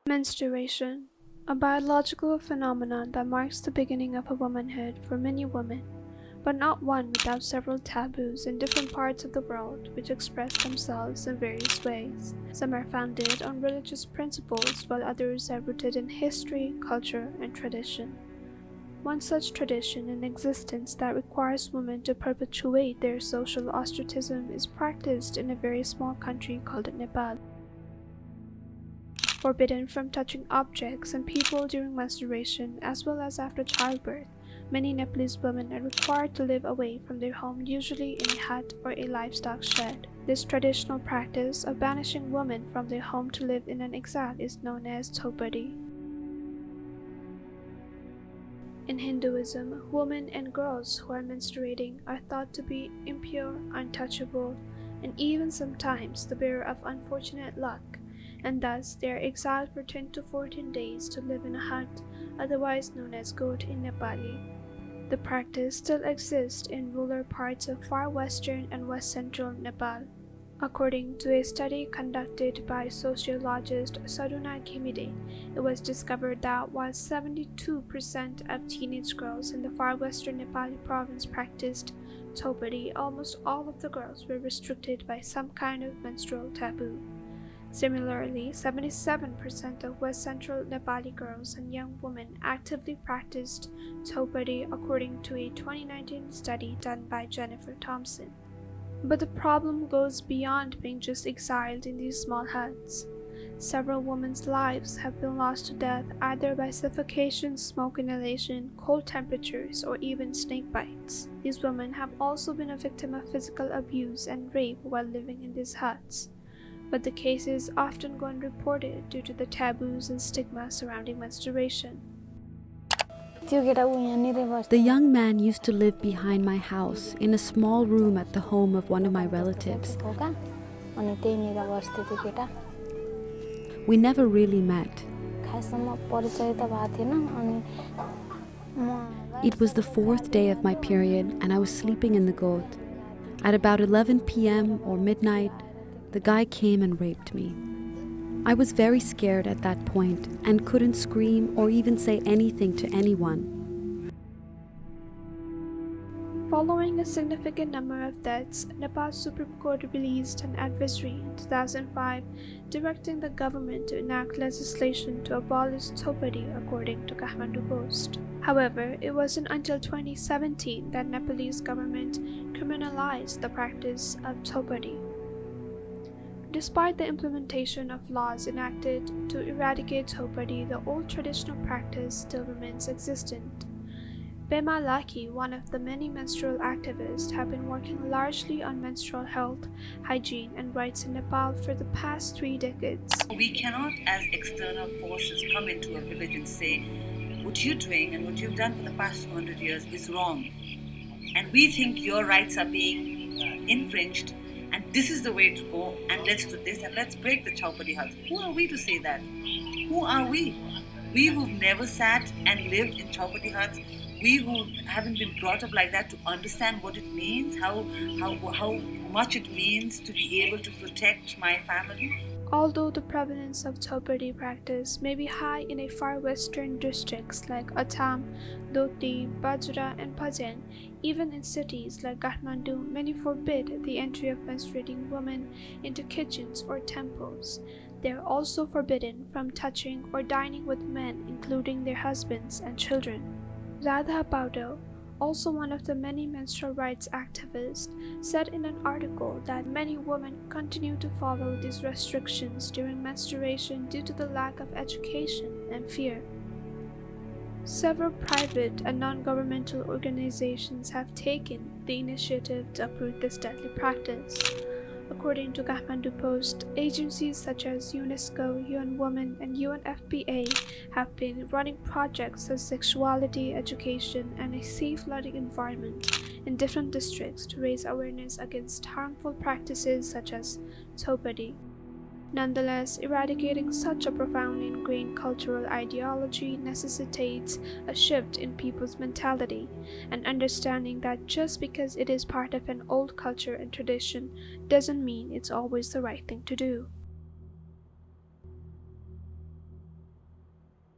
Menstruation, a biological phenomenon that marks the beginning of a womanhood for many women, but not one without several taboos in different parts of the world which express themselves in various ways. Some are founded on religious principles, while others are rooted in history, culture, and tradition. One such tradition in existence that requires women to perpetuate their social ostracism is practiced in a very small country called Nepal. Forbidden from touching objects and people during menstruation as well as after childbirth, many Nepalese women are required to live away from their home, usually in a hut or a livestock shed. This traditional practice of banishing women from their home to live in an exile is known as Chhaupadi. In Hinduism, women and girls who are menstruating are thought to be impure, untouchable, and even sometimes the bearer of unfortunate luck, and thus they are exiled for 10 to 14 days to live in a hut, otherwise known as goat in Nepali. The practice still exists in rural parts of far western and west central Nepal. According to a study conducted by sociologist Saruna Khimide, it was discovered that while 72% of teenage girls in the far western Nepali province practiced Chhaupadi, almost all of the girls were restricted by some kind of menstrual taboo. Similarly, 77% of West Central Nepali girls and young women actively practiced Chhaupadi according to a 2019 study done by Jennifer Thompson. But the problem goes beyond being just exiled in these small huts. Several women's lives have been lost to death either by suffocation, smoke inhalation, cold temperatures, or even snake bites. These women have also been a victim of physical abuse and rape while living in these huts, but the cases often go unreported due to the taboos and stigma surrounding menstruation. The young man used to live behind my house in a small room at the home of one of my relatives. We never really met. It was the fourth day of my period and I was sleeping in the goat. At about 11 p.m. or midnight, the guy came and raped me. I was very scared at that point and couldn't scream or even say anything to anyone. Following a significant number of deaths, Nepal's Supreme Court released an advisory in 2005 directing the government to enact legislation to abolish Chhaupadi, according to Kathmandu Post. However, it wasn't until 2017 that Nepalese government criminalized the practice of Chhaupadi. Despite the implementation of laws enacted to eradicate Chhaupadi, the old traditional practice still remains existent. Pema Laki, one of the many menstrual activists, have been working largely on menstrual health, hygiene, and rights in Nepal for the past 3 decades. We cannot, as external forces, come into a village and say, what you're doing and what you've done for the past 200 years is wrong. And we think your rights are being infringed, and this is the way to go, and let's do this, and let's break the Chhaupadi huts. Who are we to say that? Who are we? We who've never sat and lived in Chhaupadi huts, we who haven't been brought up like that to understand what it means, how much it means to be able to protect my family. Although the prevalence of Chhaupadi practice may be high in a far western districts like Assam, Doti, Bajra, and Pajan, even in cities like Kathmandu, many forbid the entry of menstruating women into kitchens or temples. They are also forbidden from touching or dining with men, including their husbands and children. Radha Baudo, also one of the many menstrual rights activists, said in an article that many women continue to follow these restrictions during menstruation due to the lack of education and fear. Several private and non-governmental organizations have taken the initiative to uproot this deadly practice. According to Kathmandu Post, agencies such as UNESCO, UN Women, and UNFPA have been running projects as sexuality education and a safe learning environment in different districts to raise awareness against harmful practices such as Chhaupadi. Nonetheless, eradicating such a profoundly ingrained cultural ideology necessitates a shift in people's mentality and understanding that just because it is part of an old culture and tradition doesn't mean it's always the right thing to do.